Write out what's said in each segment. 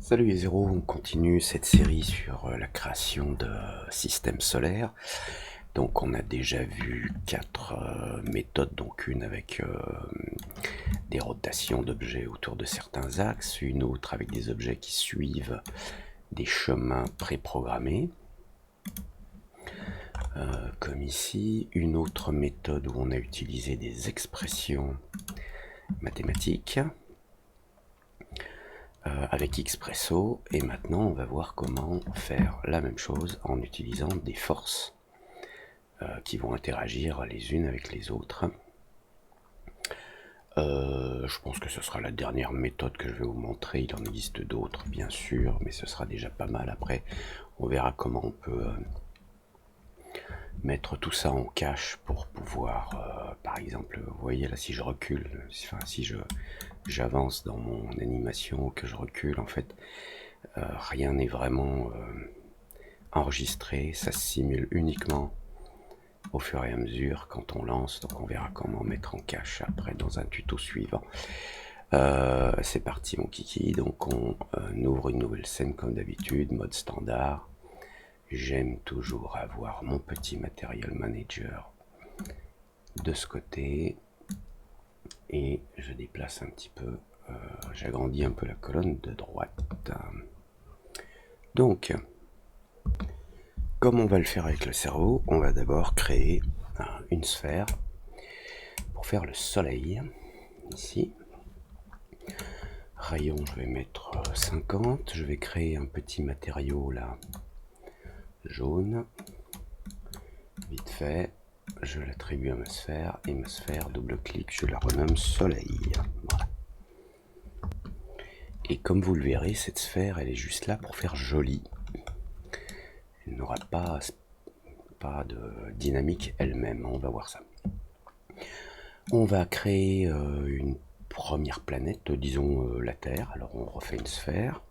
Salut les zéros, on continue cette série sur la création de systèmes solaires. Donc on a déjà vu 4 méthodes, donc une avec des rotations d'objets autour de certains axes, une autre avec des objets qui suivent des chemins préprogrammés, comme ici, une autre méthode où on a utilisé des expressions mathématiques, avec Xpresso, et maintenant on va voir comment faire la même chose en utilisant des forces qui vont interagir les unes avec les autres. Je pense que ce sera la dernière méthode que je vais vous montrer. Il en existe d'autres bien sûr, mais ce sera déjà pas mal. Après on verra comment on peut mettre tout ça en cache pour pouvoir, par exemple, vous voyez là, si je recule, enfin si j'avance dans mon animation, que je recule, en fait, rien n'est vraiment enregistré, ça se simule uniquement au fur et à mesure quand on lance, donc on verra comment mettre en cache après dans un tuto suivant. C'est parti mon kiki, donc on ouvre une nouvelle scène comme d'habitude, mode standard. J'aime toujours avoir mon petit Material Manager de ce côté et je déplace un petit peu, j'agrandis un peu la colonne de droite. Donc, comme on va le faire avec le cerveau, on va d'abord créer une sphère pour faire le soleil, ici. Rayon, je vais mettre 50, je vais créer un petit matériau là, jaune, vite fait, je l'attribue à ma sphère, et ma sphère, double-clic, je la renomme soleil. Voilà. Et comme vous le verrez, cette sphère, elle est juste là pour faire joli. Elle n'aura pas de dynamique elle-même, on va voir ça. On va créer une première planète, disons la Terre. Alors on refait une sphère,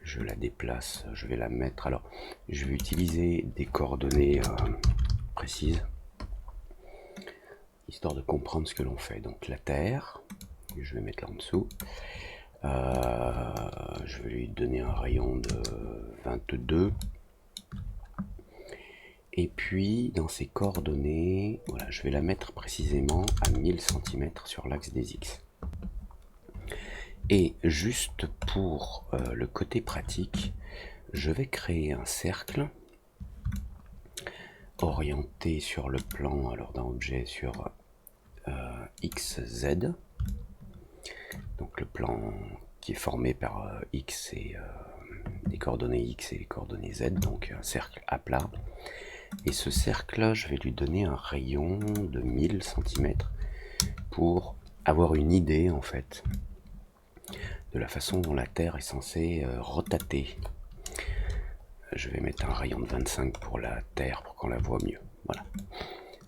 je la déplace, je vais la mettre, alors je vais utiliser des coordonnées précises, histoire de comprendre ce que l'on fait. Donc la Terre, je vais mettre là en dessous, je vais lui donner un rayon de 22. Et puis, dans ces coordonnées, voilà, je vais la mettre précisément à 1000 cm sur l'axe des X. Et juste pour le côté pratique, je vais créer un cercle orienté sur le plan, alors dans Objet, sur XZ. Donc le plan qui est formé par X et les coordonnées X et les coordonnées Z, donc un cercle à plat. Et ce cercle, je vais lui donner un rayon de 1000 cm pour avoir une idée, en fait, de la façon dont la Terre est censée rotater. Je vais mettre un rayon de 25 pour la Terre, pour qu'on la voit mieux. Voilà.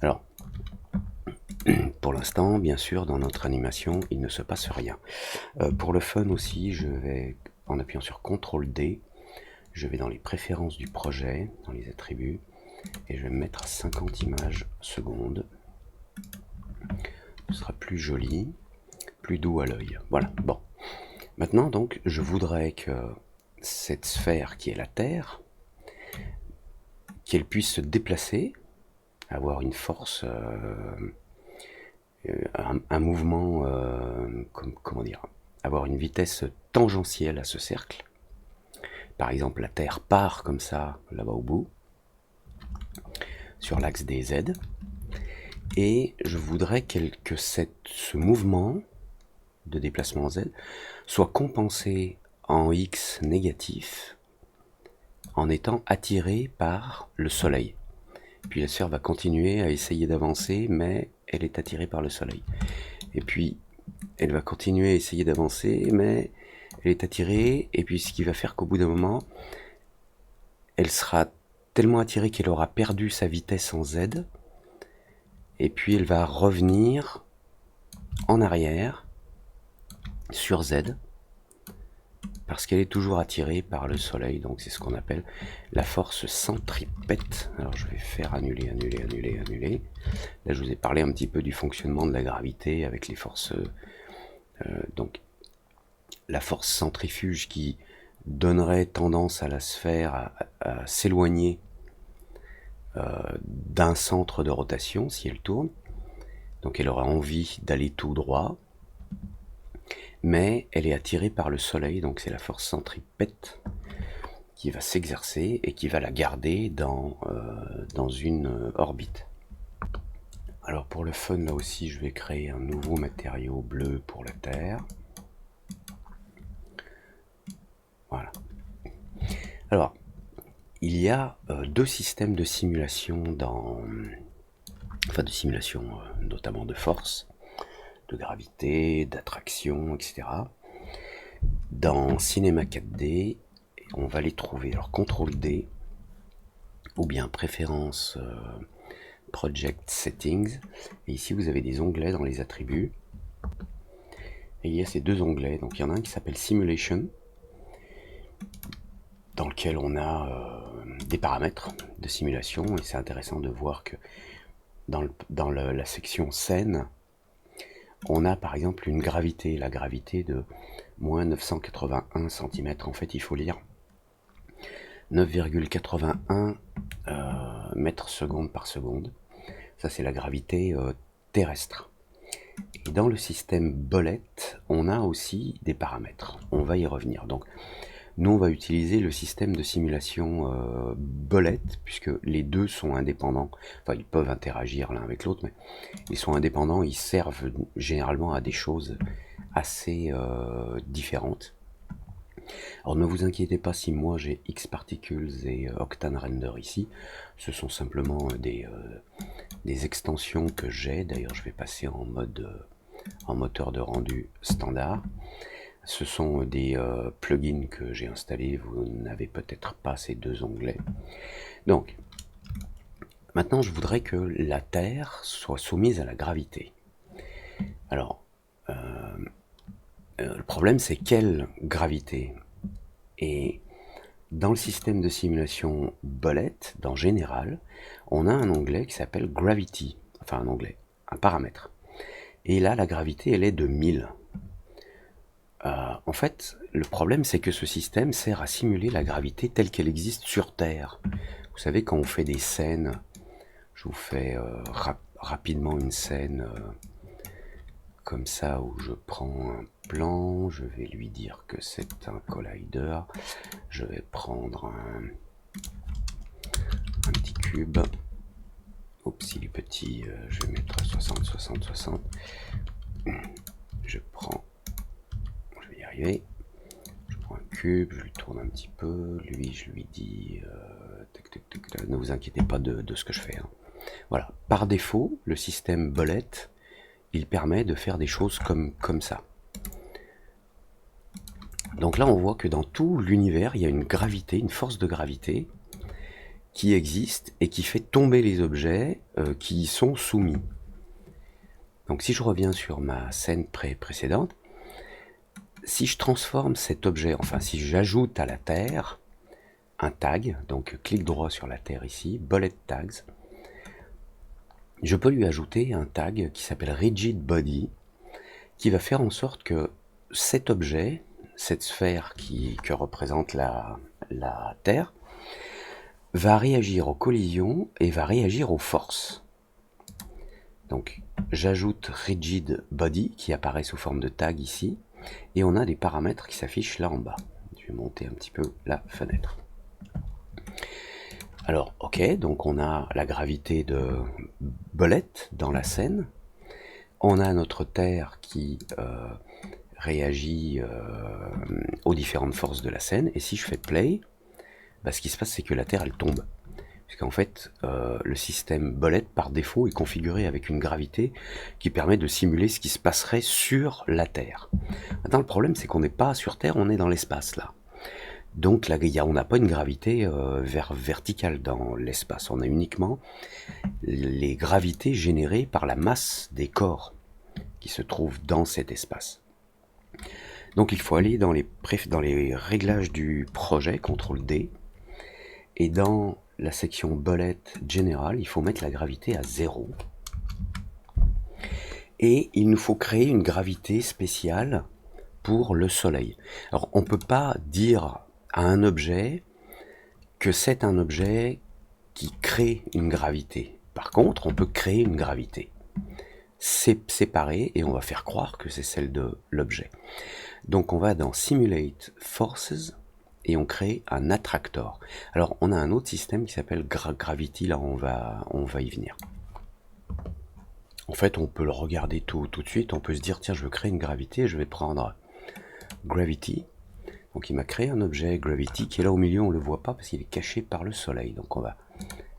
Alors, pour l'instant, bien sûr, dans notre animation, il ne se passe rien. Pour le fun aussi, je vais, en appuyant sur CTRL-D, je vais dans les préférences du projet, dans les attributs, et je vais me mettre à 50 images secondes. Ce sera plus joli, plus doux à l'œil. Voilà, bon. Maintenant, donc, je voudrais que cette sphère qui est la Terre, qu'elle puisse se déplacer, avoir une force, un mouvement, comment dire, avoir une vitesse tangentielle à ce cercle. Par exemple, la Terre part comme ça, là-bas au bout, sur l'axe des Z, et je voudrais que ce mouvement de déplacement en Z soit compensé en X négatif en étant attiré par le soleil. Puis la sphère va continuer à essayer d'avancer, mais elle est attirée par le soleil. Et puis elle va continuer à essayer d'avancer, mais elle est attirée, et puis ce qui va faire qu'au bout d'un moment, elle sera tellement attirée qu'elle aura perdu sa vitesse en Z, et puis elle va revenir en arrière sur Z, parce qu'elle est toujours attirée par le soleil, donc c'est ce qu'on appelle la force centripète. Alors je vais faire annuler, annuler, annuler, annuler. Là je vous ai parlé un petit peu du fonctionnement de la gravité avec les forces, donc la force centrifuge qui donnerait tendance à la sphère à s'éloigner d'un centre de rotation si elle tourne. Donc elle aura envie d'aller tout droit, mais elle est attirée par le Soleil, donc c'est la force centripète qui va s'exercer et qui va la garder dans une orbite. Alors pour le fun, là aussi, je vais créer un nouveau matériau bleu pour la Terre. Voilà. Alors, il y a deux systèmes de simulation notamment de force, de gravité, d'attraction, etc. Dans Cinema 4D, on va les trouver. Alors CTRL D, ou bien préférence Project Settings. Et ici, vous avez des onglets dans les attributs. Et il y a ces deux onglets. Donc il y en a un qui s'appelle Simulation, dans lequel on a des paramètres de simulation. Et c'est intéressant de voir que dans la section scène, on a par exemple une gravité, la gravité de moins 981 cm. En fait, il faut lire 9,81 mètres secondes par seconde. Ça, c'est la gravité terrestre. Et dans le système bolette, on a aussi des paramètres. On va y revenir. Donc, nous, on va utiliser le système de simulation bolette, puisque les deux sont indépendants. Enfin, ils peuvent interagir l'un avec l'autre, mais ils sont indépendants. Ils servent généralement à des choses assez différentes. Alors ne vous inquiétez pas si moi j'ai Xparticles et Octane Render ici, ce sont simplement des extensions que j'ai. D'ailleurs je vais passer en moteur de rendu standard. Ce sont des plugins que j'ai installés, vous n'avez peut-être pas ces deux onglets. Donc maintenant je voudrais que la Terre soit soumise à la gravité. Alors le problème c'est quelle gravité? Et dans le système de simulation bolette, dans Général, on a un onglet qui s'appelle Gravity, enfin un paramètre. Et là, la gravité, elle est de 1000. En fait, le problème, c'est que ce système sert à simuler la gravité telle qu'elle existe sur Terre. Vous savez, quand on fait des scènes, je vous fais rapidement une scène comme ça, où je prends un plan, je vais lui dire que c'est un collider, je vais prendre un petit cube, oups il est petit, je vais mettre 60, 60, 60, je vais y arriver, je prends un cube, je lui tourne un petit peu, lui je lui dis, ne vous inquiétez pas de ce que je fais, hein. Voilà, par défaut, le système bolette, il permet de faire des choses comme ça. Donc là, on voit que dans tout l'univers, il y a une gravité, une force de gravité qui existe et qui fait tomber les objets qui y sont soumis. Donc si je reviens sur ma scène précédente, si je transforme cet objet, enfin si j'ajoute à la Terre un tag, donc clic droit sur la Terre ici, Bullet Tags, je peux lui ajouter un tag qui s'appelle Rigid Body, qui va faire en sorte que cet objet, cette sphère que représente la Terre, va réagir aux collisions et va réagir aux forces. Donc j'ajoute Rigid Body qui apparaît sous forme de tag ici, et on a des paramètres qui s'affichent là en bas. Je vais monter un petit peu la fenêtre. Alors ok, donc on a la gravité de bolette dans la scène, on a notre Terre qui réagit aux différentes forces de la scène, et si je fais play, ce qui se passe c'est que la Terre elle tombe. Puisqu'en fait, le système bolette par défaut est configuré avec une gravité qui permet de simuler ce qui se passerait sur la Terre. Maintenant le problème c'est qu'on n'est pas sur Terre, on est dans l'espace là. Donc là, on n'a pas une gravité verticale dans l'espace, on a uniquement les gravités générées par la masse des corps qui se trouvent dans cet espace. Donc il faut aller dans les réglages du projet, CTRL D, et dans la section bolette générale, il faut mettre la gravité à 0. Et il nous faut créer une gravité spéciale pour le Soleil. Alors on ne peut pas dire à un objet que c'est un objet qui crée une gravité. Par contre, on peut créer une gravité séparée et on va faire croire que c'est celle de l'objet. Donc on va dans Simulate Forces et on crée un attractor. Alors on a un autre système qui s'appelle Gravity, là on va y venir. En fait on peut le regarder tout de suite, on peut se dire tiens je veux créer une gravité, je vais prendre Gravity. Donc il m'a créé un objet Gravity qui est là au milieu, on ne le voit pas parce qu'il est caché par le soleil. Donc on va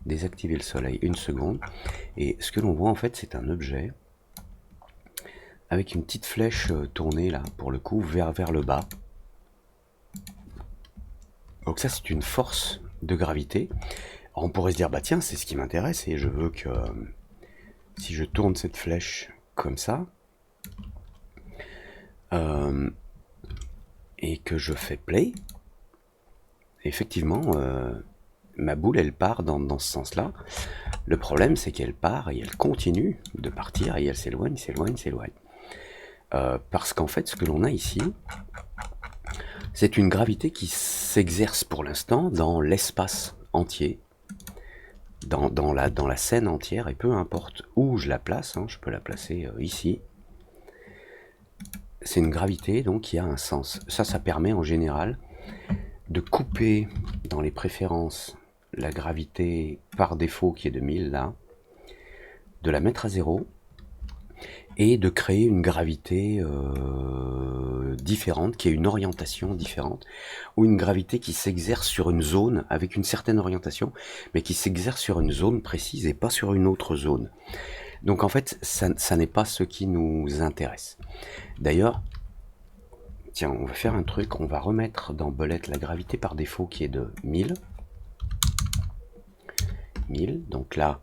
désactiver le soleil une seconde. Et ce que l'on voit en fait c'est un objet avec une petite flèche tournée là pour le coup vers le bas. Donc ça c'est une force de gravité. Alors on pourrait se dire bah tiens c'est ce qui m'intéresse et je veux que si je tourne cette flèche comme ça et que je fais play, effectivement ma boule elle part dans ce sens là. Le problème c'est qu'elle part et elle continue de partir et elle s'éloigne. Parce qu'en fait ce que l'on a ici c'est une gravité qui s'exerce pour l'instant dans l'espace entier, dans la scène entière, et peu importe où je la place, je peux la placer ici. C'est une gravité donc qui a un sens. Ça permet en général de couper dans les préférences la gravité par défaut qui est de 1000 là, de la mettre à 0 et de créer une gravité différente, qui a une orientation différente, ou une gravité qui s'exerce sur une zone avec une certaine orientation, mais qui s'exerce sur une zone précise et pas sur une autre zone. Donc en fait, ça n'est pas ce qui nous intéresse. D'ailleurs, tiens, on va faire un truc, on va remettre dans Bullet la gravité par défaut qui est de 1000. 1000, donc là,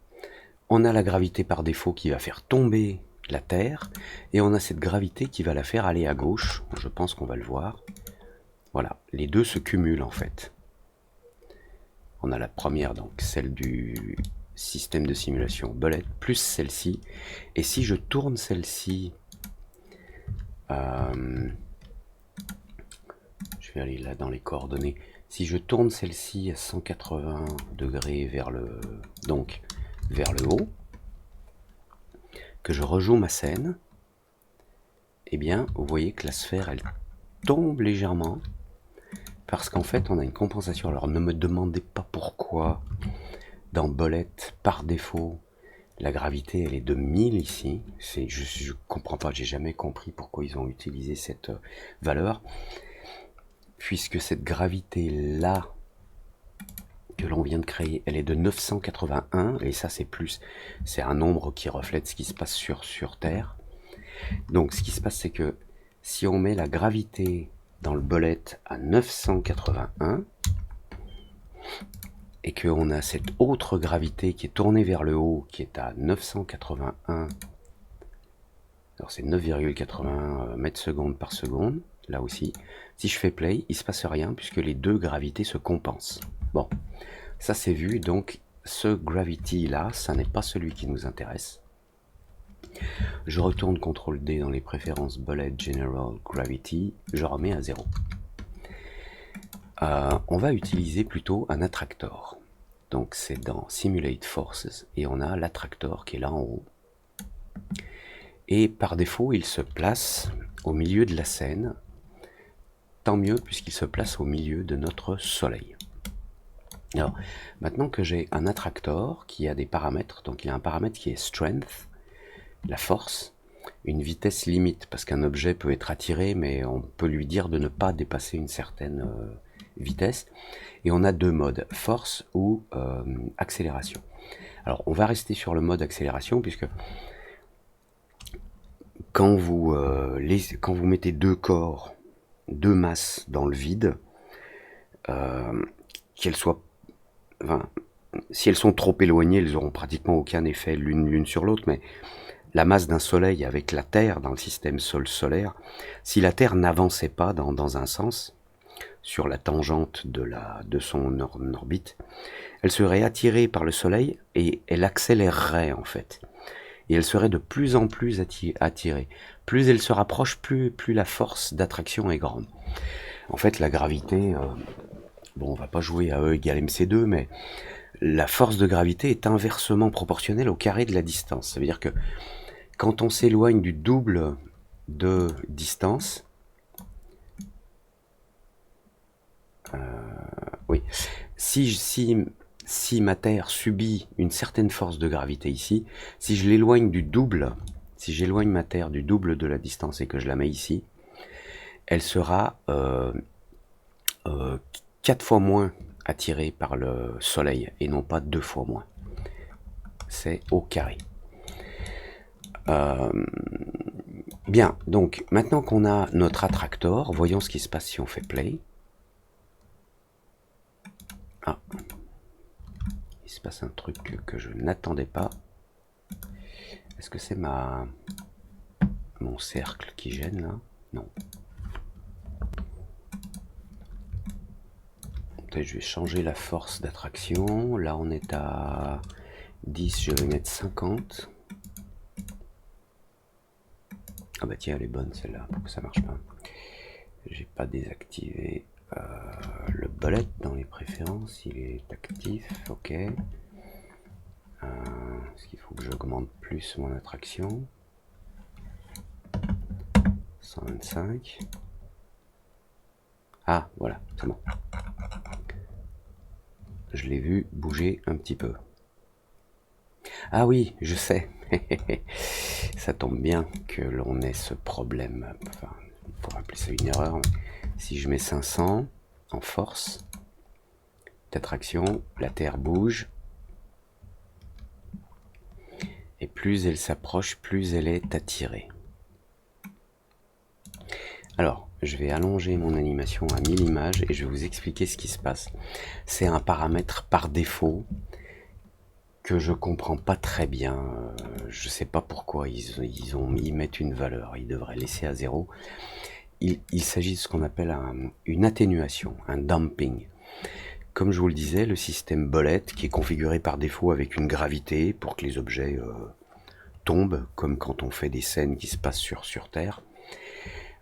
on a la gravité par défaut qui va faire tomber la Terre, et on a cette gravité qui va la faire aller à gauche. Je pense qu'on va le voir. Voilà, les deux se cumulent en fait. On a la première, donc celle du système de simulation Bullet, plus celle-ci. Et si je tourne celle-ci, je vais aller là dans les coordonnées. Si je tourne celle-ci à 180 degrés vers le haut, que je rejoue ma scène, eh bien, vous voyez que la sphère, elle tombe légèrement, parce qu'en fait, on a une compensation. Alors, ne me demandez pas pourquoi, dans Bullet, par défaut, la gravité, elle est de 1000 ici. Je comprends pas, j'ai jamais compris pourquoi ils ont utilisé cette valeur, puisque cette gravité-là, que l'on vient de créer, elle est de 981, et ça c'est plus, c'est un nombre qui reflète ce qui se passe sur Terre. Donc ce qui se passe c'est que si on met la gravité dans le Bullet à 981, et qu'on a cette autre gravité qui est tournée vers le haut, qui est à 981, alors c'est 9,81 mètres secondes par seconde, là aussi, si je fais play, il ne se passe rien, puisque les deux gravités se compensent. Bon, ça c'est vu, donc ce gravity là, ça n'est pas celui qui nous intéresse. Je retourne CTRL D dans les préférences Bullet General Gravity, je remets à 0. On va utiliser plutôt un attractor. Donc c'est dans Simulate Forces et on a l'attractor qui est là en haut. Et par défaut, il se place au milieu de la scène. Tant mieux puisqu'il se place au milieu de notre soleil. Alors, maintenant que j'ai un attractor qui a des paramètres, donc il a un paramètre qui est Strength, la force, une vitesse limite, parce qu'un objet peut être attiré, mais on peut lui dire de ne pas dépasser une certaine vitesse. Et on a deux modes, force ou accélération. Alors, on va rester sur le mode accélération, puisque quand vous mettez deux corps, deux masses dans le vide, qu'elles soient... Enfin, si elles sont trop éloignées, elles n'auront pratiquement aucun effet l'une sur l'autre, mais la masse d'un soleil avec la Terre dans le système Sol solaire, si la Terre n'avançait pas dans un sens, sur la tangente de son orbite, elle serait attirée par le soleil et elle accélérerait en fait. Et elle serait de plus en plus attirée. Plus elle se rapproche, plus la force d'attraction est grande. En fait, la gravité bon, on va pas jouer à E égale MC2, mais la force de gravité est inversement proportionnelle au carré de la distance. Ça veut dire que quand on s'éloigne du double de distance, oui, si ma Terre subit une certaine force de gravité ici, si je l'éloigne du double, si j'éloigne ma Terre du double de la distance et que je la mets ici, elle sera 4 fois moins attirée par le Soleil et non pas 2 fois moins. C'est au carré. Bien, donc maintenant qu'on a notre attractor, voyons ce qui se passe si on fait play. Ah, il se passe un truc que je n'attendais pas. Est-ce que c'est mon cercle qui gêne là? Non. Peut-être je vais changer la force d'attraction. Là on est à 10, je vais mettre 50. Ah bah tiens, elle est bonne celle-là, pourquoi ça marche pas? J'ai pas désactivé le bullet dans les préférences, il est actif, ok. Est-ce qu'il faut que j'augmente plus mon attraction? 125. Ah, voilà, c'est bon. Je l'ai vu bouger un petit peu. Ah oui, je sais. Ça tombe bien que l'on ait ce problème. Enfin, on pourrait appeler ça une erreur. Si je mets 500 en force d'attraction, la Terre bouge. Et plus elle s'approche, plus elle est attirée. Alors, je vais allonger mon animation à 1000 images et je vais vous expliquer ce qui se passe. C'est un paramètre par défaut que je comprends pas très bien. Je sais pas pourquoi ils mettent une valeur. Ils devraient laisser à 0. Il s'agit de ce qu'on appelle une atténuation, un damping. Comme je vous le disais, le système bullet qui est configuré par défaut avec une gravité pour que les objets tombent, comme quand on fait des scènes qui se passent sur Terre.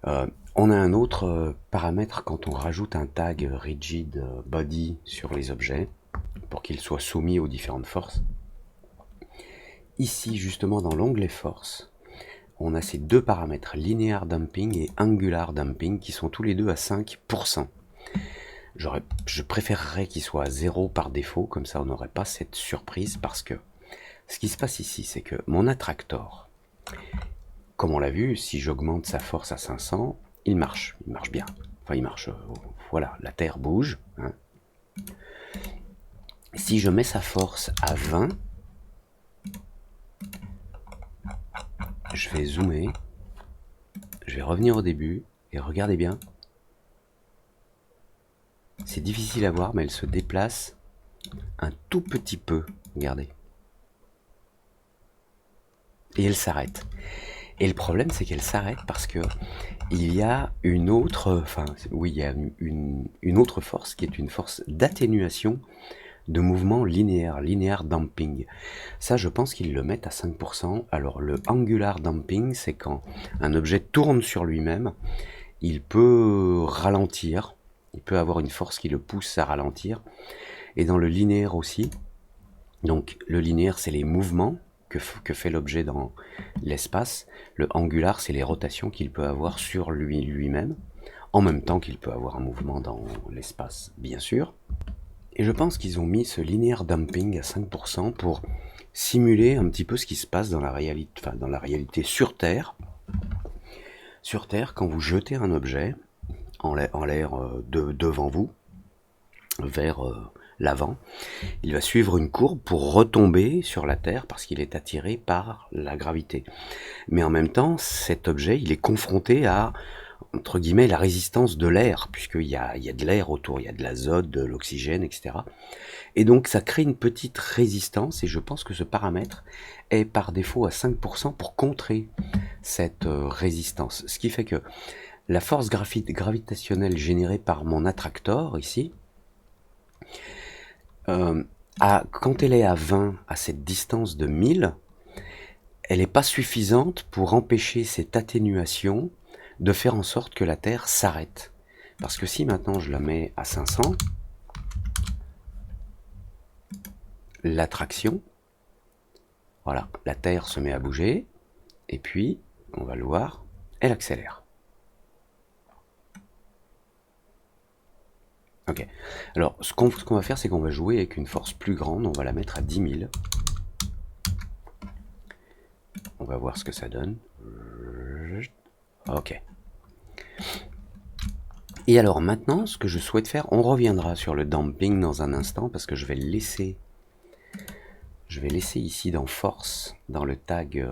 On a un autre paramètre quand on rajoute un tag rigid body sur les objets pour qu'ils soient soumis aux différentes forces. Ici, justement, dans l'onglet force, on a ces deux paramètres, linear damping et angular damping, qui sont tous les deux à 5%. Je préférerais qu'ils soient à 0 par défaut, comme ça on n'aurait pas cette surprise, parce que ce qui se passe ici, c'est que mon attractor, comme on l'a vu, si j'augmente sa force à 500, il marche bien. Enfin, il marche, voilà, la Terre bouge. Hein. Si je mets sa force à 20, je vais zoomer, je vais revenir au début, et regardez bien. C'est difficile à voir, mais elle se déplace un tout petit peu, regardez. Et elle s'arrête. Et le problème, c'est qu'elle s'arrête parce que il y a une autre, il y a une autre force qui est une force d'atténuation de mouvement linéaire damping. Ça, je pense qu'ils le mettent à 5%. Alors, le angular damping, c'est quand un objet tourne sur lui-même, il peut ralentir, il peut avoir une force qui le pousse à ralentir. Et dans le linéaire aussi, donc le linéaire, c'est les mouvements que fait l'objet dans l'espace. Le angular, c'est les rotations qu'il peut avoir sur lui-même, en même temps qu'il peut avoir un mouvement dans l'espace, bien sûr. Et je pense qu'ils ont mis ce linear damping à 5% pour simuler un petit peu ce qui se passe dans la réalité sur Terre. Sur Terre, quand vous jetez un objet en l'air devant vous, vers l'avant, il va suivre une courbe pour retomber sur la Terre parce qu'il est attiré par la gravité. Mais en même temps, cet objet, il est confronté à, entre guillemets, la résistance de l'air, puisqu'il y a de l'air autour, il y a de l'azote, de l'oxygène, etc. Et donc ça crée une petite résistance, et je pense que ce paramètre est par défaut à 5% pour contrer cette résistance. Ce qui fait que la force gravitationnelle générée par mon attractor, ici, quand elle est à 20, à cette distance de 1000, elle n'est pas suffisante pour empêcher cette atténuation de faire en sorte que la Terre s'arrête. Parce que si maintenant je la mets à 500, l'attraction. Voilà, la Terre se met à bouger, et puis, on va le voir, elle accélère. Ok, alors ce qu'on va faire, c'est qu'on va jouer avec une force plus grande, on va la mettre à 10 000. On va voir ce que ça donne. Ok. Et alors maintenant, ce que je souhaite faire, on reviendra sur le damping dans un instant, parce que je vais le laisser. Je vais laisser ici dans Force, dans le tag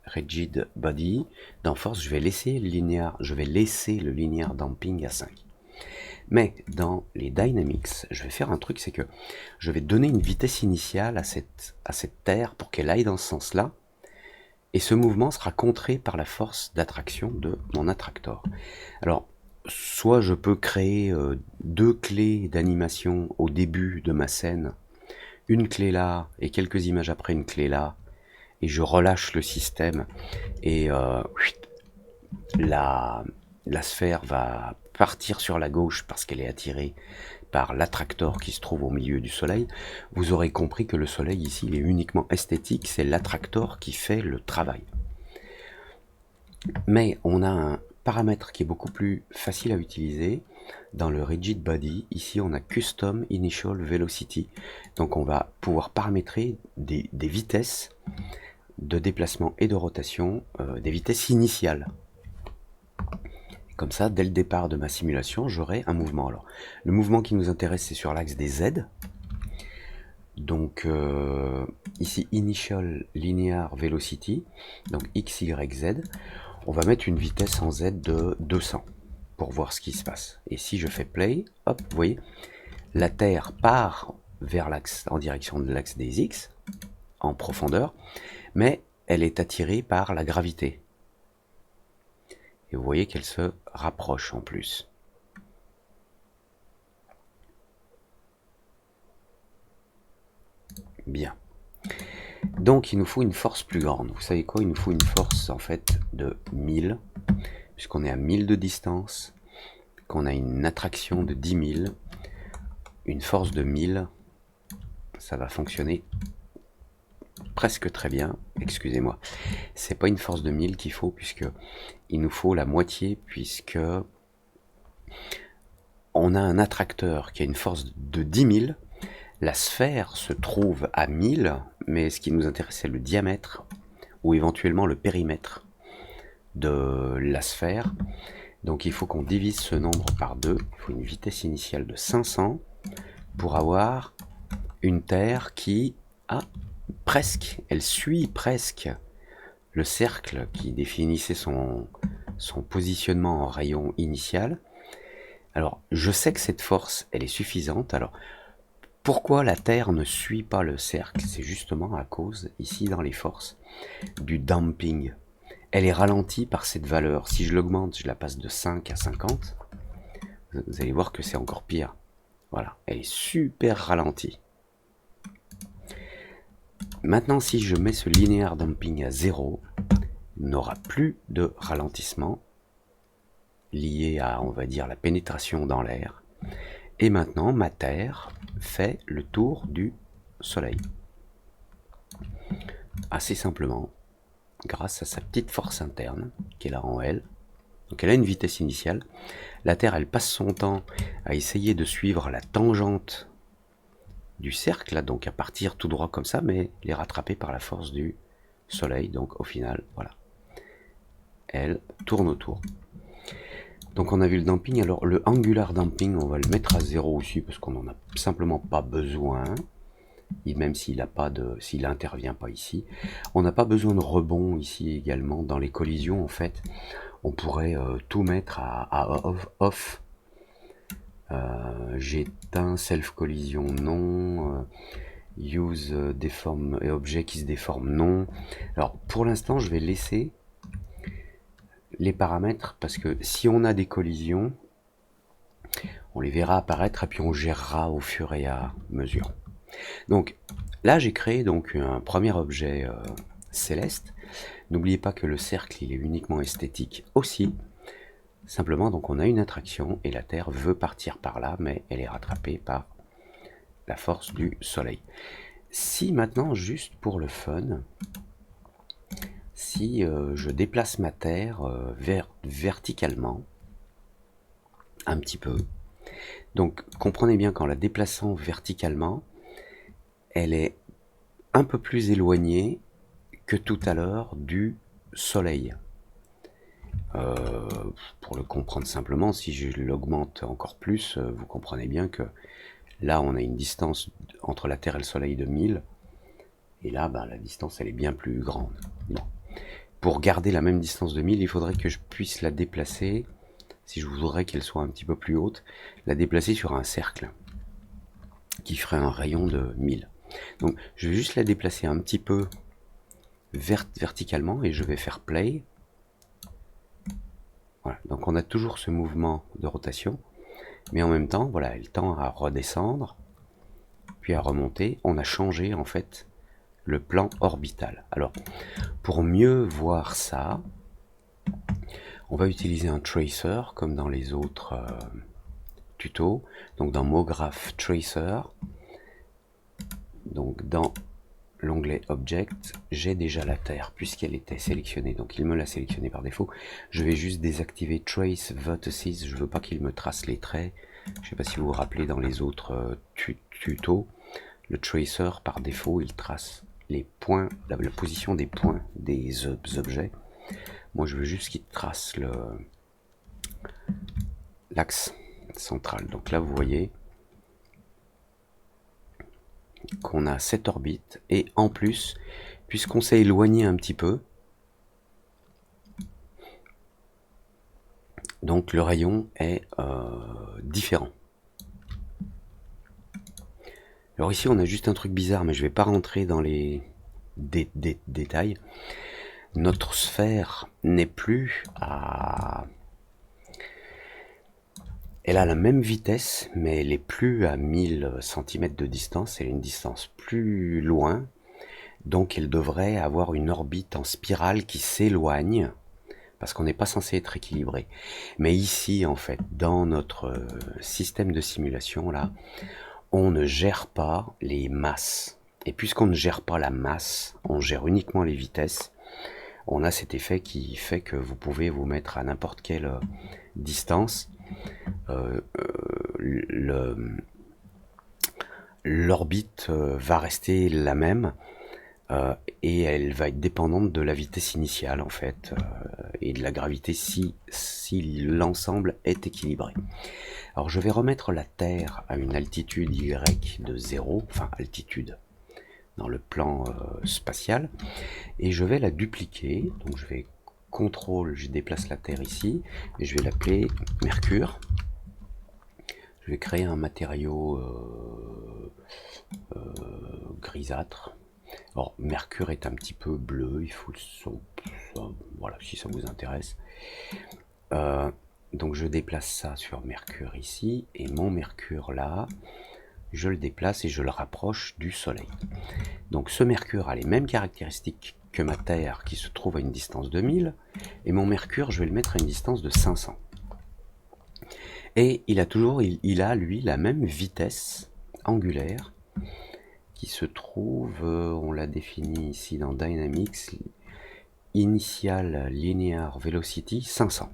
Rigid Body, dans Force, je vais laisser le linéaire damping à 5. Mais dans les Dynamics, je vais faire un truc, c'est que je vais donner une vitesse initiale à cette terre pour qu'elle aille dans ce sens-là, et ce mouvement sera contré par la force d'attraction de mon attractor. Alors, soit je peux créer 2 clés d'animation au début de ma scène, une clé là, et quelques images après une clé là, et je relâche le système, et la sphère va partir sur la gauche parce qu'elle est attirée par l'attractor qui se trouve au milieu du soleil. Vous aurez compris que le soleil ici, il est uniquement esthétique, c'est l'attractor qui fait le travail. Mais on a un paramètre qui est beaucoup plus facile à utiliser dans le Rigid Body. Ici, on a Custom Initial Velocity. Donc on va pouvoir paramétrer des vitesses de déplacement et de rotation, des vitesses initiales. Comme ça, dès le départ de ma simulation, j'aurai un mouvement. Alors, le mouvement qui nous intéresse, c'est sur l'axe des Z. Donc, ici, Initial Linear Velocity, donc X, Y, Z. On va mettre une vitesse en Z de 200 pour voir ce qui se passe. Et si je fais Play, hop, vous voyez, la Terre part vers l'axe, en direction de l'axe des X, en profondeur, mais elle est attirée par la gravité. Et vous voyez qu'elle se rapproche en plus. Bien. Donc il nous faut une force plus grande. Vous savez quoi? Il nous faut une force en fait de 1000, puisqu'on est à 1000 de distance, qu'on a une attraction de 10 000, une force de 1000, ça va fonctionner presque très bien. Excusez-moi. C'est pas une force de 1000 qu'il faut, puisque il nous faut la moitié, puisque on a un attracteur qui a une force de 10 000. La sphère se trouve à 1000, mais ce qui nous intéresse, c'est le diamètre ou éventuellement le périmètre de la sphère. Donc il faut qu'on divise ce nombre par 2. Il faut une vitesse initiale de 500 pour avoir une Terre qui a presque, elle suit presque le cercle qui définissait son positionnement en rayon initial. Alors je sais que cette force, elle est suffisante. Alors pourquoi la Terre ne suit pas le cercle? C'est justement à cause, ici dans les forces, du damping. Elle est ralentie par cette valeur. Si je l'augmente, je la passe de 5 à 50. Vous allez voir que c'est encore pire. Voilà, elle est super ralentie. Maintenant, si je mets ce linéaire damping à 0, il n'aura plus de ralentissement lié à, on va dire, la pénétration dans l'air. Et maintenant, ma Terre fait le tour du Soleil. Assez simplement, grâce à sa petite force interne, qu'elle a en elle. Donc elle a une vitesse initiale. La Terre, elle passe son temps à essayer de suivre la tangente du cercle, donc à partir tout droit comme ça, mais elle est rattrapée par la force du Soleil. Donc au final, voilà, elle tourne autour. Donc on a vu le damping. Alors le angular damping, on va le mettre à 0 aussi, parce qu'on n'en a simplement pas besoin. Et même s'il n'intervient pas ici. On n'a pas besoin de rebond ici également. Dans les collisions, en fait, on pourrait tout mettre à off. J'éteins self collision, non. Use déforme et objet qui se déforme, non. Alors pour l'instant, je vais laisser les paramètres, parce que si on a des collisions, on les verra apparaître et puis on gérera au fur et à mesure. Donc là, j'ai créé donc un premier objet céleste. N'oubliez pas que le cercle, il est uniquement esthétique aussi. Simplement, donc on a une attraction et la Terre veut partir par là, mais elle est rattrapée par la force du Soleil. Si maintenant, juste pour le fun, si je déplace ma Terre verticalement, un petit peu, donc comprenez bien qu'en la déplaçant verticalement, elle est un peu plus éloignée que tout à l'heure du Soleil. Pour le comprendre simplement, si je l'augmente encore plus, vous comprenez bien que là on a une distance entre la Terre et le Soleil de 1000, et là la distance elle est bien plus grande. Bon. Pour garder la même distance de 1000, il faudrait que je puisse la déplacer, si je voudrais qu'elle soit un petit peu plus haute, la déplacer sur un cercle qui ferait un rayon de 1000. Donc je vais juste la déplacer un petit peu verticalement et je vais faire play. Voilà. Donc on a toujours ce mouvement de rotation, mais en même temps, voilà, elle tend à redescendre, puis à remonter. On a changé en fait le plan orbital. Alors, pour mieux voir ça, on va utiliser un tracer comme dans les autres tutos. Donc dans MoGraph Tracer, donc dans l'onglet Object, j'ai déjà la Terre puisqu'elle était sélectionnée, donc il me l'a sélectionnée par défaut. Je vais juste désactiver Trace Vertices, je veux pas qu'il me trace les traits. Je sais pas si vous vous rappelez dans les autres tutos, le tracer par défaut il trace les points, la position des points des objets. Moi je veux juste qu'il trace l'axe central. Donc là vous voyez qu'on a cette orbite, et en plus, puisqu'on s'est éloigné un petit peu, donc le rayon est différent. Alors ici on a juste un truc bizarre, mais je vais pas rentrer dans les détails. Notre sphère n'est plus à... Elle a la même vitesse, mais elle est plus à 1000 cm de distance, elle a une distance plus loin, donc elle devrait avoir une orbite en spirale qui s'éloigne, parce qu'on n'est pas censé être équilibré. Mais ici, en fait, dans notre système de simulation, là, on ne gère pas les masses. Et puisqu'on ne gère pas la masse, on gère uniquement les vitesses, on a cet effet qui fait que vous pouvez vous mettre à n'importe quelle distance. L'orbite va rester la même, et elle va être dépendante de la vitesse initiale en fait, et de la gravité si l'ensemble est équilibré. Alors je vais remettre la Terre à une altitude Y de 0, enfin altitude dans le plan spatial, et je vais la dupliquer. Donc je vais CTRL, je déplace la Terre ici, et je vais l'appeler Mercure. Je vais créer un matériau grisâtre. Alors, Mercure est un petit peu bleu, il faut voilà, si ça vous intéresse. Donc je déplace ça sur Mercure ici, et mon Mercure là, je le déplace et je le rapproche du Soleil. Donc ce Mercure a les mêmes caractéristiques que ma Terre qui se trouve à une distance de 1000, et mon Mercure je vais le mettre à une distance de 500. Et il a lui la même vitesse angulaire qui se trouve, on l'a défini ici dans Dynamics, Initial Linear Velocity 500.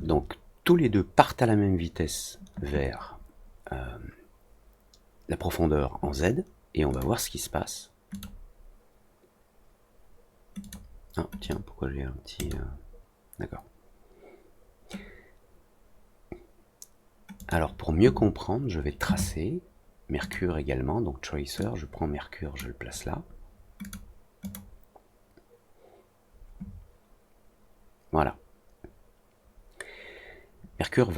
Donc tous les deux partent à la même vitesse vers la profondeur en Z, et on va voir ce qui se passe. Ah tiens, pourquoi j'ai un petit... D'accord. Alors pour mieux comprendre, je vais tracer Mercure également, donc Tracer, je prends Mercure, je le place là. Voilà. Mercure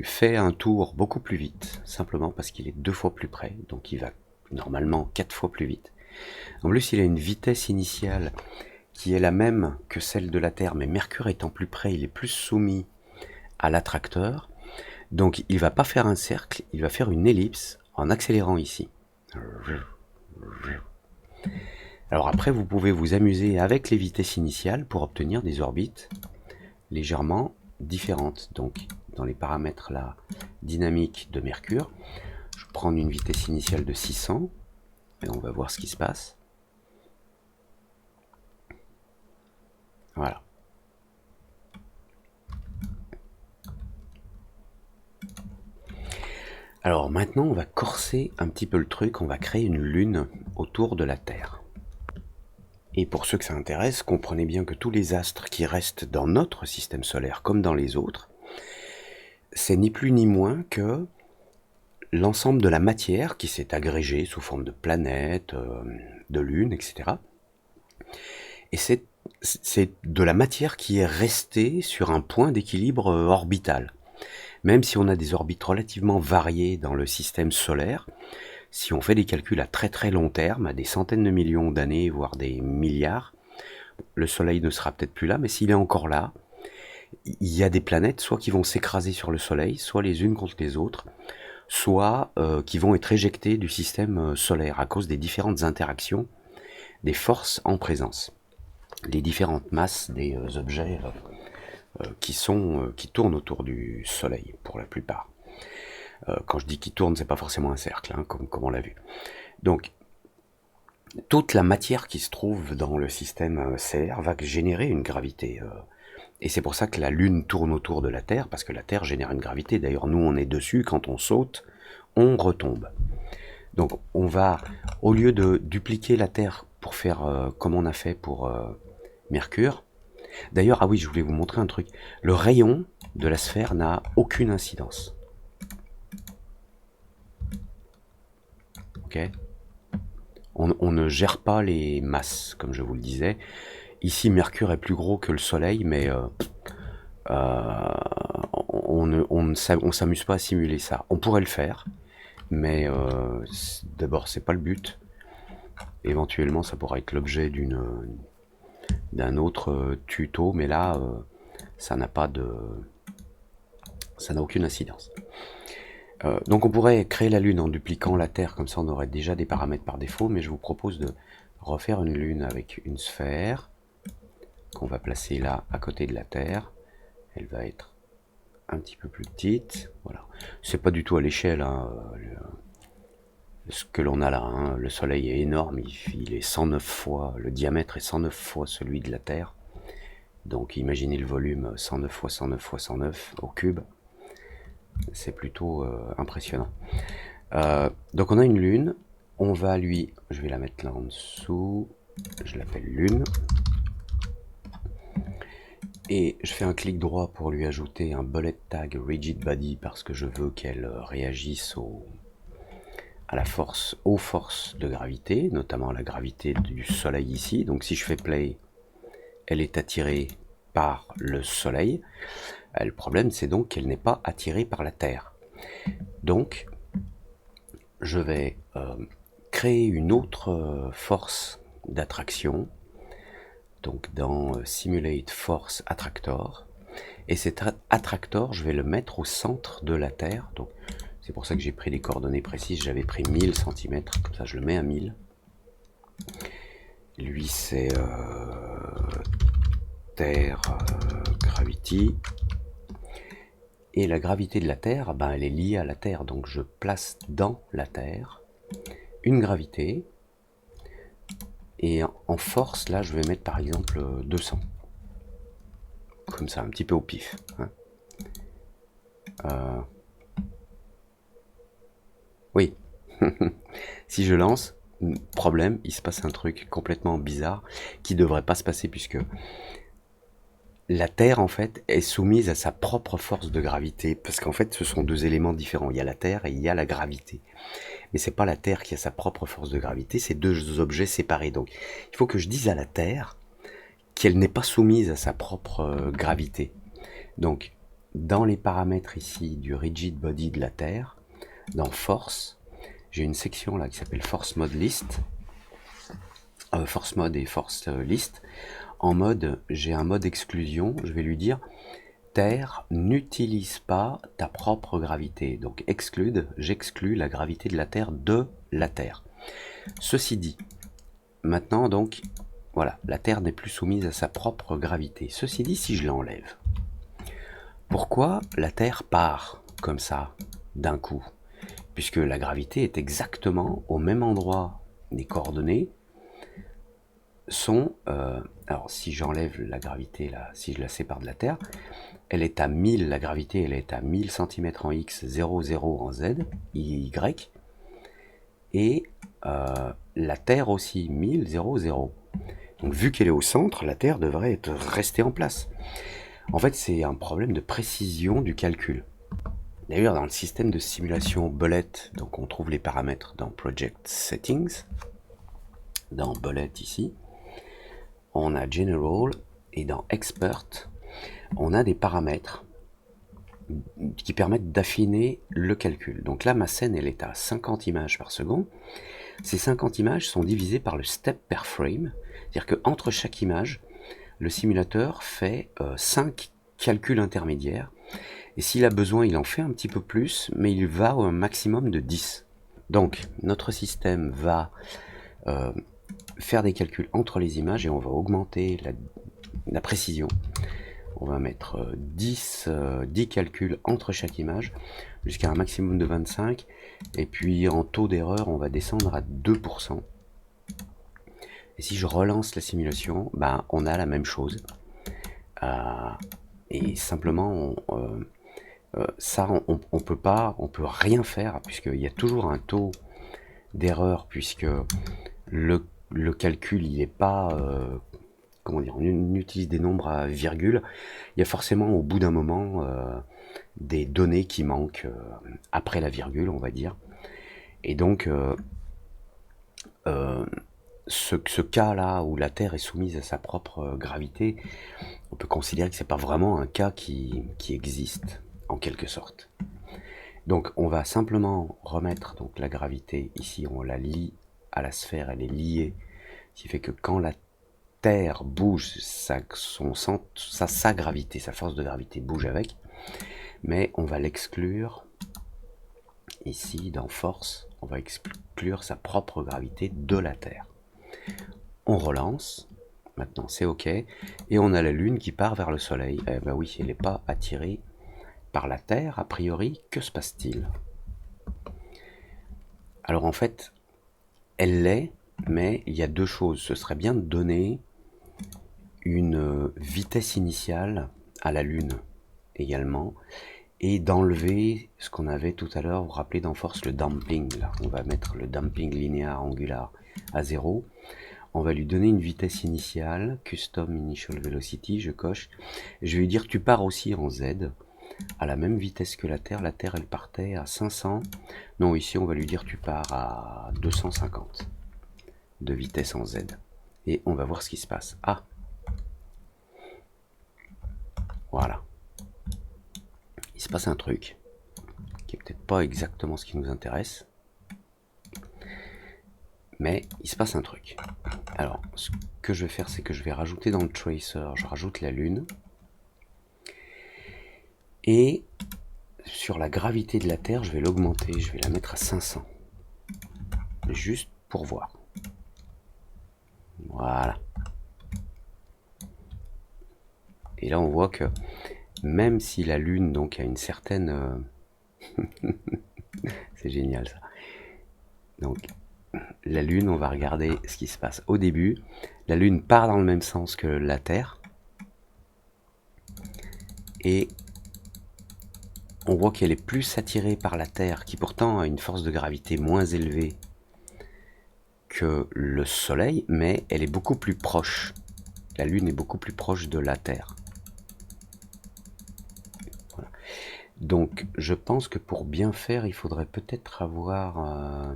fait un tour beaucoup plus vite, simplement parce qu'il est 2 fois plus près, donc il va normalement 4 fois plus vite. En plus, il a une vitesse initiale qui est la même que celle de la Terre, mais Mercure étant plus près, il est plus soumis à l'attracteur. Donc il va pas faire un cercle, il va faire une ellipse en accélérant ici. Alors après, vous pouvez vous amuser avec les vitesses initiales pour obtenir des orbites légèrement différentes. Donc dans les paramètres là, dynamiques de Mercure. Je vais prendre une vitesse initiale de 600 et on va voir ce qui se passe. Voilà. Alors maintenant, on va corser un petit peu le truc, on va créer une lune autour de la Terre. Et pour ceux que ça intéresse, comprenez bien que tous les astres qui restent dans notre système solaire comme dans les autres, c'est ni plus ni moins que l'ensemble de la matière qui s'est agrégée sous forme de planètes, de lunes, etc. Et c'est de la matière qui est restée sur un point d'équilibre orbital. Même si on a des orbites relativement variées dans le système solaire, si on fait des calculs à très très long terme, à des centaines de millions d'années, voire des milliards, le Soleil ne sera peut-être plus là, mais s'il est encore là, il y a des planètes soit qui vont s'écraser sur le Soleil, soit les unes contre les autres, soit qui vont être éjectées du système solaire à cause des différentes interactions des forces en présence, les différentes masses des objets qui tournent autour du Soleil pour la plupart. Quand je dis qui tourne, c'est pas forcément un cercle, hein, comme on l'a vu. Donc, toute la matière qui se trouve dans le système CR va générer une gravité. Et c'est pour ça que la Lune tourne autour de la Terre, parce que la Terre génère une gravité. D'ailleurs, nous, on est dessus, quand on saute, on retombe. Donc, on va, au lieu de dupliquer la Terre pour faire comme on a fait pour Mercure. D'ailleurs, ah oui, je voulais vous montrer un truc. Le rayon de la sphère n'a aucune incidence. Ok ? On ne gère pas les masses, comme je vous le disais. Ici, Mercure est plus gros que le Soleil, mais on s'amuse pas à simuler ça. On pourrait le faire, mais d'abord, c'est pas le but. Éventuellement, ça pourra être l'objet d'un autre tuto, mais là, ça n'a aucune incidence. Donc on pourrait créer la Lune en dupliquant la Terre, comme ça on aurait déjà des paramètres par défaut, mais je vous propose de refaire une Lune avec une sphère qu'on va placer là à côté de la Terre. Elle va être un petit peu plus petite. Voilà. C'est pas du tout à l'échelle, hein, ce que l'on a là. Hein. Le Soleil est énorme, il est 109 fois, le diamètre est 109 fois celui de la Terre. Donc imaginez le volume 109 fois 109 fois 109 au cube. C'est plutôt impressionnant. Donc on a une lune, on va je vais la mettre là en dessous, je l'appelle lune, et je fais un clic droit pour lui ajouter un bullet tag rigid body parce que je veux qu'elle réagisse aux forces de gravité, notamment la gravité du soleil ici. Donc si je fais play, elle est attirée par le soleil. Le problème c'est donc qu'elle n'est pas attirée par la Terre. Donc je vais créer une autre force d'attraction, donc dans Simulate Force Attractor, et cet attractor, je vais le mettre au centre de la Terre, donc c'est pour ça que j'ai pris des coordonnées précises, j'avais pris 1000 cm, comme ça je le mets à 1000. Lui c'est Terre Gravity, et la gravité de la Terre, ben, elle est liée à la Terre, donc je place dans la Terre une gravité, et en force, là, je vais mettre par exemple 200. Comme ça, un petit peu au pif. Hein. Oui. Si je lance, problème, il se passe un truc complètement bizarre qui devrait pas se passer puisque la Terre, en fait, est soumise à sa propre force de gravité. Parce qu'en fait, ce sont deux éléments différents. Il y a la Terre et il y a la gravité. Mais c'est pas la Terre qui a sa propre force de gravité, c'est deux objets séparés. Donc, il faut que je dise à la Terre qu'elle n'est pas soumise à sa propre gravité. Donc, dans les paramètres ici du rigid body de la Terre, dans Force, j'ai une section là qui s'appelle Force Mode List, Force Mode et Force List. En mode, j'ai un mode exclusion, je vais lui dire Terre, n'utilise pas ta propre gravité. Donc exclude, j'exclus la gravité de la Terre de la Terre. Ceci dit, maintenant donc, voilà, la Terre n'est plus soumise à sa propre gravité. Ceci dit, si je l'enlève, Pourquoi la Terre part comme ça, d'un coup? Puisque la gravité est exactement au même endroit. Les coordonnées sont... alors si j'enlève la gravité, là, si je la sépare de la Terre, elle est à 1000, la gravité, elle est à 1000 cm en X, 0, 0 en Z, Y, et la Terre aussi, 1000, 0, 0. Donc vu qu'elle est au centre, la Terre devrait être restée en place. En fait, c'est un problème de précision du calcul. D'ailleurs, dans le système de simulation Bullet, donc on trouve les paramètres dans Project Settings, dans Bullet ici, on a General, et dans Expert, on a des paramètres qui permettent d'affiner le calcul. Donc là, ma scène, elle est à 50 images par seconde. Ces 50 images sont divisées par le step per frame, c'est-à-dire qu'entre chaque image, le simulateur fait 5 calculs intermédiaires, et s'il a besoin, il en fait un petit peu plus, mais il va au maximum de 10. Donc, notre système va faire des calculs entre les images, et on va augmenter la précision. On va mettre 10 calculs entre chaque image, jusqu'à un maximum de 25, et puis en taux d'erreur, on va descendre à 2%. Et si je relance la simulation, ben, on a la même chose. Et simplement, ça, on peut rien faire, puisqu'il y a toujours un taux d'erreur, puisque le calcul, il n'est pas... comment dire, on utilise des nombres à virgule. Il y a forcément, au bout d'un moment, des données qui manquent après la virgule, on va dire. Et donc, ce cas-là où la Terre est soumise à sa propre gravité, on peut considérer que c'est pas vraiment un cas qui existe, en quelque sorte. Donc on va simplement remettre donc la gravité, ici on la lie à la sphère, elle est liée, ce qui fait que quand la Terre bouge, sa gravité, sa force de gravité bouge avec, mais on va l'exclure, ici dans force, on va exclure sa propre gravité de la Terre. On relance, maintenant c'est ok, et on a la Lune qui part vers le Soleil. Eh ben oui, elle n'est pas attirée par la Terre, a priori, que se passe-t-il? Alors en fait, elle l'est, mais il y a deux choses. Ce serait bien de donner une vitesse initiale à la Lune également, et d'enlever ce qu'on avait tout à l'heure, vous vous rappelez dans Force, le damping, là. On va mettre le damping linéaire angular à 0. On va lui donner une vitesse initiale, Custom Initial Velocity, je coche. Je vais lui dire tu pars aussi en Z, à la même vitesse que la Terre. La Terre, elle partait à 500. Non, ici, on va lui dire tu pars à 250 de vitesse en Z. Et on va voir ce qui se passe. Ah, voilà. Il se passe un truc qui est peut-être pas exactement ce qui nous intéresse, mais il se passe un truc. Alors, ce que je vais faire, c'est que je vais rajouter dans le tracer, je rajoute la Lune, et sur la gravité de la Terre, je vais l'augmenter, je vais la mettre à 500, juste pour voir. Voilà. Et là, on voit que même si la Lune donc a une certaine... c'est génial ça. Donc, la Lune, on va regarder ce qui se passe. Au début, la Lune part dans le même sens que la Terre. Et on voit qu'elle est plus attirée par la Terre, qui pourtant a une force de gravité moins élevée que le Soleil, mais elle est beaucoup plus proche. La Lune est beaucoup plus proche de la Terre. Voilà. Donc je pense que pour bien faire, il faudrait peut-être avoir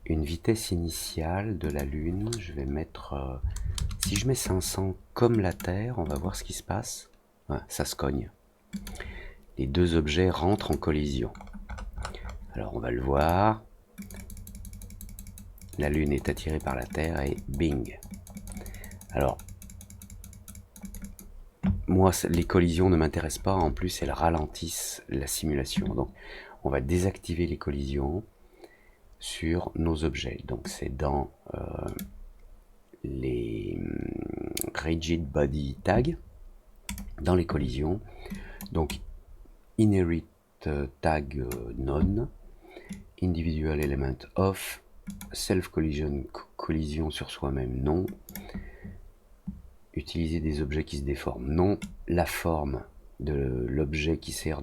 une vitesse initiale de la Lune. Je vais mettre... si je mets 500 comme la Terre, on va voir ce qui se passe. Ouais, ça se cogne. Les deux objets rentrent en collision. Alors on va le voir. La Lune est attirée par la Terre et bing. Alors, moi, les collisions ne m'intéressent pas. En plus, elles ralentissent la simulation. Donc, on va désactiver les collisions sur nos objets. Donc, c'est dans les Rigid Body Tag, dans les collisions. Donc inherit tag none, individual element off, self collision, collision sur soi-même non, utiliser des objets qui se déforment non, la forme de l'objet qui sert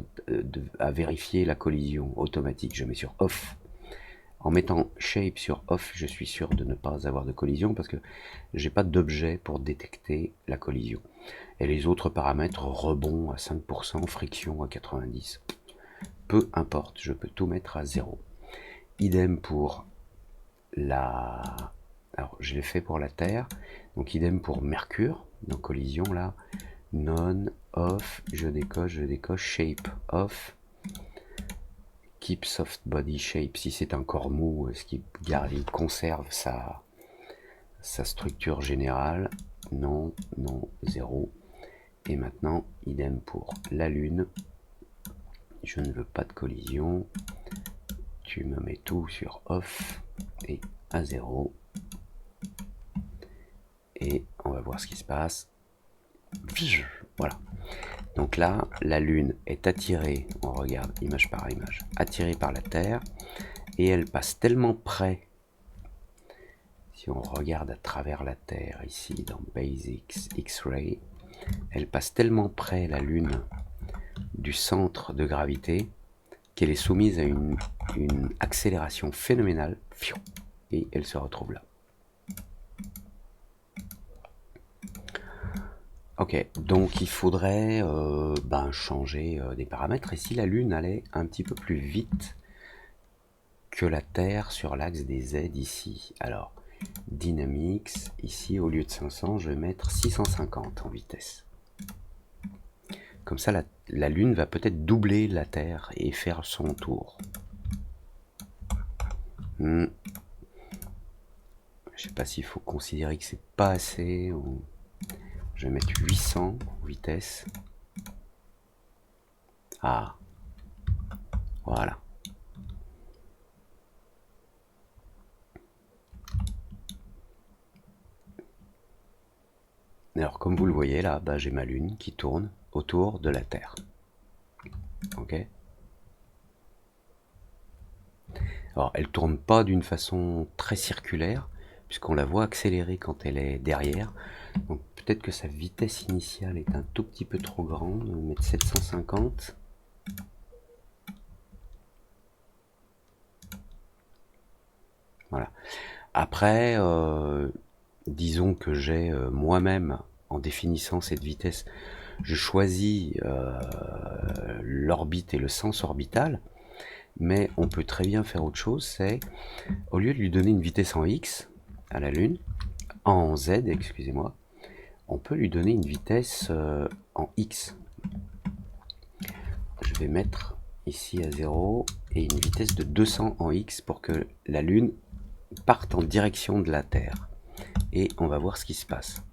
à vérifier la collision automatique, je mets sur off. En mettant shape sur off, je suis sûr de ne pas avoir de collision parce que j'ai pas d'objet pour détecter la collision. Et les autres paramètres, rebond à 5%, friction à 90%. Peu importe, je peux tout mettre à 0. Idem pour la... Alors, je l'ai fait pour la Terre. Donc, idem pour Mercure. Donc, collision, là. Non, off, je décoche, shape, off. Keep soft body shape, si c'est un corps mou, ce qui garde, il conserve sa structure générale. Non, non, 0. Et maintenant, idem pour la Lune. Je ne veux pas de collision. Tu me mets tout sur off et à 0. Et on va voir ce qui se passe. Voilà. Donc là, la Lune est attirée, on regarde image par image, attirée par la Terre, et elle passe tellement près, si on regarde à travers la Terre, ici dans Basics X-Ray, elle passe tellement près, la Lune, du centre de gravité, qu'elle est soumise à une accélération phénoménale, et elle se retrouve là. Ok, donc il faudrait changer des paramètres, et si la Lune allait un petit peu plus vite que la Terre sur l'axe des Z ici, alors Dynamics, ici au lieu de 500, je vais mettre 650 en vitesse. Comme ça, la Lune va peut-être doubler la Terre et faire son tour. Je sais pas s'il faut considérer que c'est pas assez, ou... Je vais mettre 800 en vitesse. Ah, voilà. Alors, comme vous le voyez là, j'ai ma Lune qui tourne autour de la Terre. Ok. Alors, elle tourne pas d'une façon très circulaire, puisqu'on la voit accélérer quand elle est derrière. Donc, peut-être que sa vitesse initiale est un tout petit peu trop grande. On va mettre 750. Voilà. Après, disons que j'ai moi-même, en définissant cette vitesse, je choisis l'orbite et le sens orbital, mais on peut très bien faire autre chose, c'est, au lieu de lui donner une vitesse en X à la Lune, en Z, excusez-moi, on peut lui donner une vitesse en X. Je vais mettre ici à 0 et une vitesse de 200 en X pour que la Lune parte en direction de la Terre. Et on va voir ce qui se passe.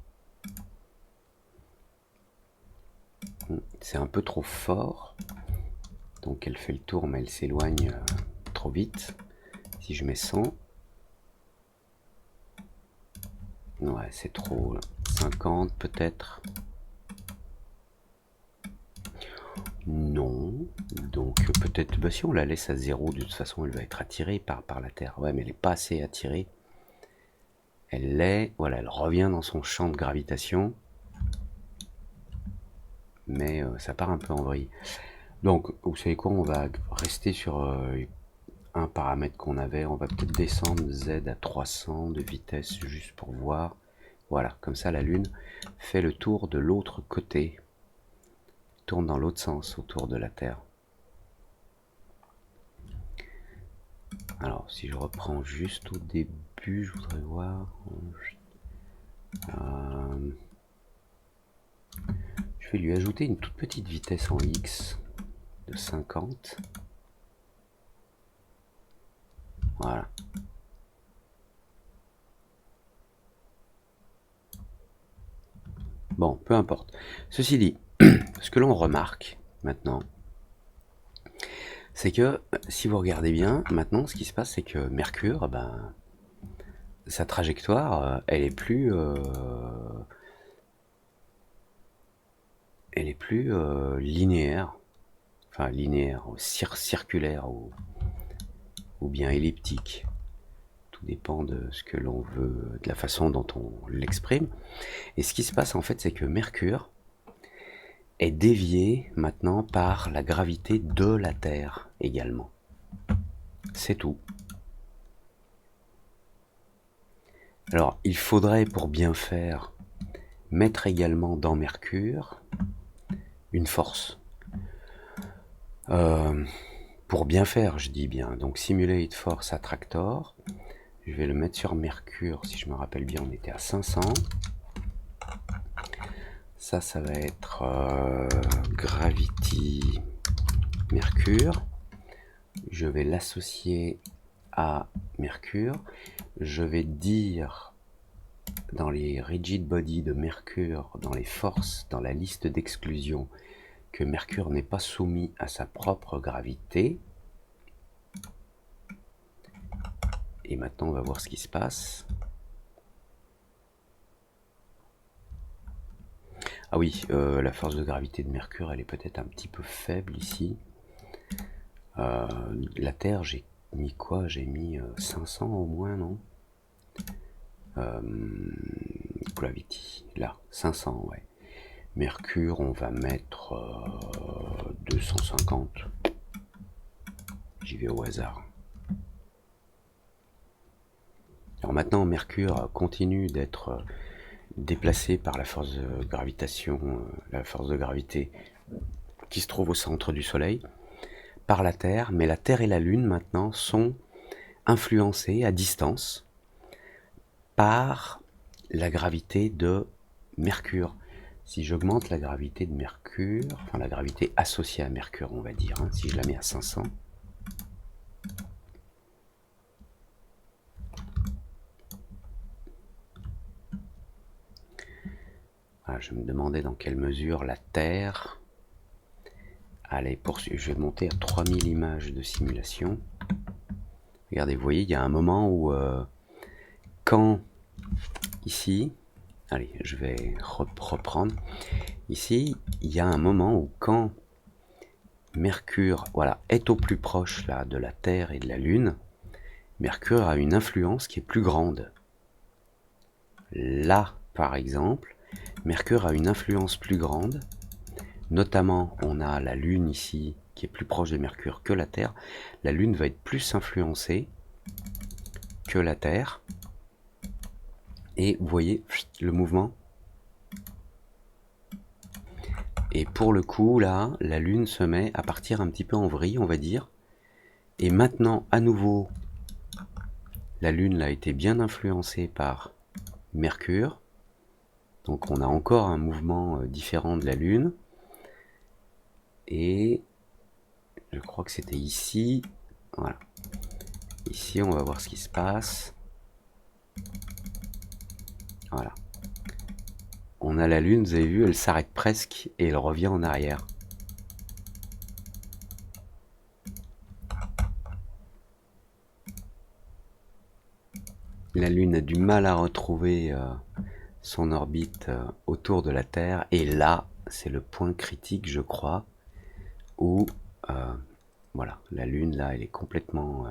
C'est un peu trop fort. Donc elle fait le tour, mais elle s'éloigne trop vite. Si je mets 100... Ouais, c'est trop. 50 peut-être. Non. Donc peut-être... si on la laisse à 0, de toute façon, elle va être attirée par la Terre. Ouais, mais elle n'est pas assez attirée. Elle l'est. Voilà, elle revient dans son champ de gravitation. Mais ça part un peu en vrille. Donc, vous savez quoi, on va rester sur un paramètre qu'on avait. On va peut-être descendre Z à 300 de vitesse juste pour voir. Voilà, comme ça la Lune fait le tour de l'autre côté. Tourne dans l'autre sens autour de la Terre. Alors, si je reprends juste au début, je voudrais voir... je vais lui ajouter une toute petite vitesse en X de 50. Voilà. Bon, peu importe. Ceci dit, ce que l'on remarque maintenant, c'est que si vous regardez bien, maintenant ce qui se passe, c'est que Mercure, sa trajectoire, elle est plus elle est plus linéaire, enfin linéaire, circulaire ou bien elliptique. Tout dépend de ce que l'on veut, de la façon dont on l'exprime. Et ce qui se passe en fait, c'est que Mercure est dévié maintenant par la gravité de la Terre également. C'est tout. Alors, il faudrait, pour bien faire, mettre également dans Mercure une force. Pour bien faire, je dis bien. Donc, Simulate Force Attractor. Je vais le mettre sur Mercure. Si je me rappelle bien, on était à 500. Ça va être Gravity Mercure. Je vais l'associer à Mercure. Je vais dire dans les rigid body de Mercure, dans les forces, dans la liste d'exclusion, que Mercure n'est pas soumis à sa propre gravité. Et maintenant, on va voir ce qui se passe. Ah oui, la force de gravité de Mercure, elle est peut-être un petit peu faible ici. La Terre, j'ai mis quoi? J'ai mis 500 au moins, non? Gravity, là, 500, ouais. Mercure, on va mettre 250. J'y vais au hasard. Alors maintenant, Mercure continue d'être déplacé par la force de gravitation, la force de gravité qui se trouve au centre du Soleil, par la Terre, mais la Terre et la Lune maintenant sont influencées à distance par la gravité de Mercure. Si j'augmente la gravité de Mercure, enfin la gravité associée à Mercure, on va dire, hein, si je la mets à 500, ah, je me demandais dans quelle mesure la Terre allait poursuivre. Je vais monter à 3000 images de simulation. Regardez, vous voyez, il y a un moment où quand ici, allez, je vais reprendre. Ici, il y a un moment où quand Mercure, voilà, est au plus proche là de la Terre et de la Lune, Mercure a une influence qui est plus grande. Là, par exemple, Mercure a une influence plus grande. Notamment, on a la Lune ici qui est plus proche de Mercure que la Terre. La Lune va être plus influencée que la Terre. Et vous voyez le mouvement. Et pour le coup, là, la Lune se met à partir un petit peu en vrille, on va dire. Et maintenant, à nouveau, la Lune a été bien influencée par Mercure. Donc on a encore un mouvement différent de la Lune. Et je crois que c'était ici. Voilà. Ici, on va voir ce qui se passe. Voilà. On a la Lune, vous avez vu, elle s'arrête presque et elle revient en arrière. La Lune a du mal à retrouver son orbite autour de la Terre. Et là, c'est le point critique, je crois, où voilà, la Lune, là, elle est complètement...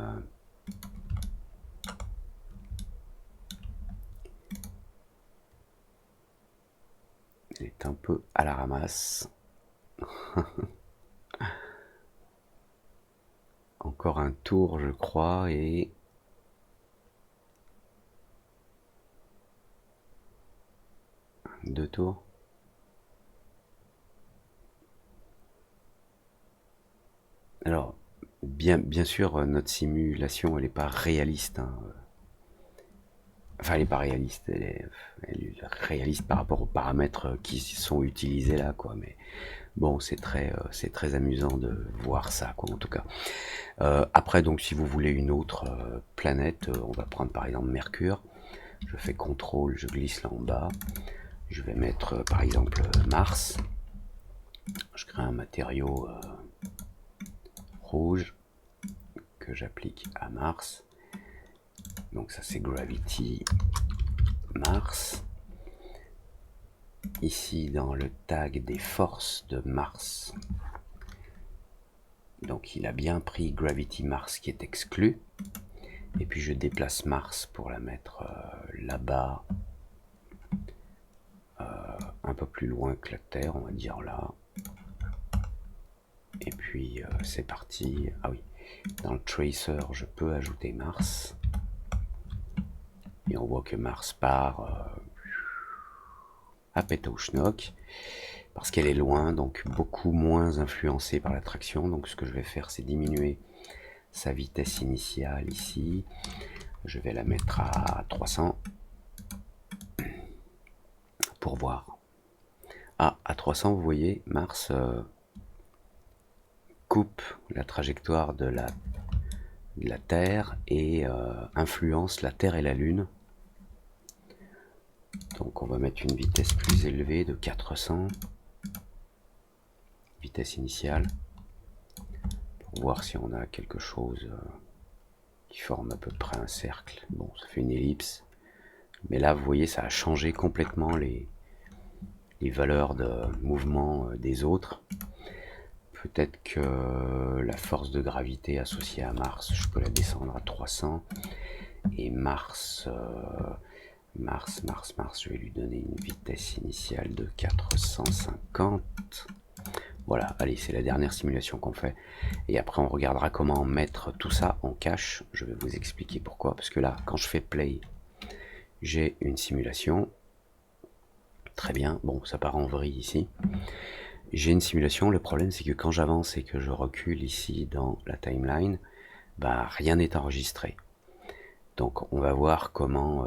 elle est un peu à la ramasse. Encore un tour, je crois, et... deux tours. Alors, bien sûr, notre simulation, elle n'est pas réaliste. Hein. Enfin, elle n'est pas réaliste. Elle est réaliste par rapport aux paramètres qui sont utilisés là, quoi. Mais bon, c'est très amusant de voir ça, quoi, en tout cas. Après, donc, si vous voulez une autre planète, on va prendre par exemple Mercure. Je fais CTRL, je glisse là en bas. Je vais mettre par exemple Mars. Je crée un matériau rouge que j'applique à Mars. Donc ça c'est Gravity Mars. ici dans le tag des forces de Mars. Donc il a bien pris Gravity Mars qui est exclu. Et puis je déplace Mars pour la mettre là-bas, un peu plus loin que la Terre, on va dire là. Et puis c'est parti. Ah oui, dans le tracer, je peux ajouter Mars. Et on voit que Mars part à Pétauschnock, parce qu'elle est loin, donc beaucoup moins influencée par l'attraction. Donc ce que je vais faire, c'est diminuer sa vitesse initiale ici. Je vais la mettre à 300 pour voir. Ah, à 300, vous voyez, Mars coupe la trajectoire de la Terre et influence la Terre et la Lune. Donc on va mettre une vitesse plus élevée de 400, vitesse initiale, pour voir si on a quelque chose qui forme à peu près un cercle. Bon, ça fait une ellipse, mais là vous voyez, ça a changé complètement les valeurs de mouvement des autres. Peut-être que la force de gravité associée à Mars, je peux la descendre à 300. Et Mars, je vais lui donner une vitesse initiale de 450. Voilà, allez, c'est la dernière simulation qu'on fait. Et après, on regardera comment mettre tout ça en cache. Je vais vous expliquer pourquoi. Parce que là, quand je fais play, j'ai une simulation. Très bien, bon, ça part en vrille ici. J'ai une simulation, le problème c'est que quand j'avance et que je recule ici dans la timeline, bah rien n'est enregistré. Donc on va voir comment,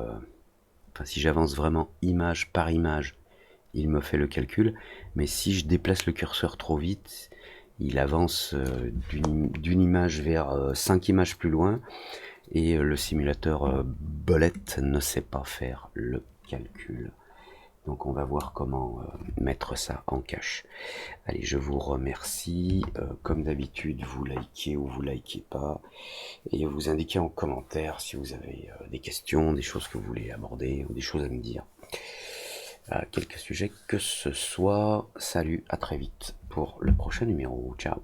si j'avance vraiment image par image, il me fait le calcul, mais si je déplace le curseur trop vite, il avance d'une image vers 5 images plus loin, et le simulateur bolette ne sait pas faire le calcul. Donc on va voir comment mettre ça en cache. Allez, je vous remercie. Comme d'habitude, vous likez ou vous likez pas. Et vous indiquez en commentaire si vous avez des questions, des choses que vous voulez aborder ou des choses à me dire. Quelques sujets que ce soit. Salut, à très vite pour le prochain numéro. Ciao.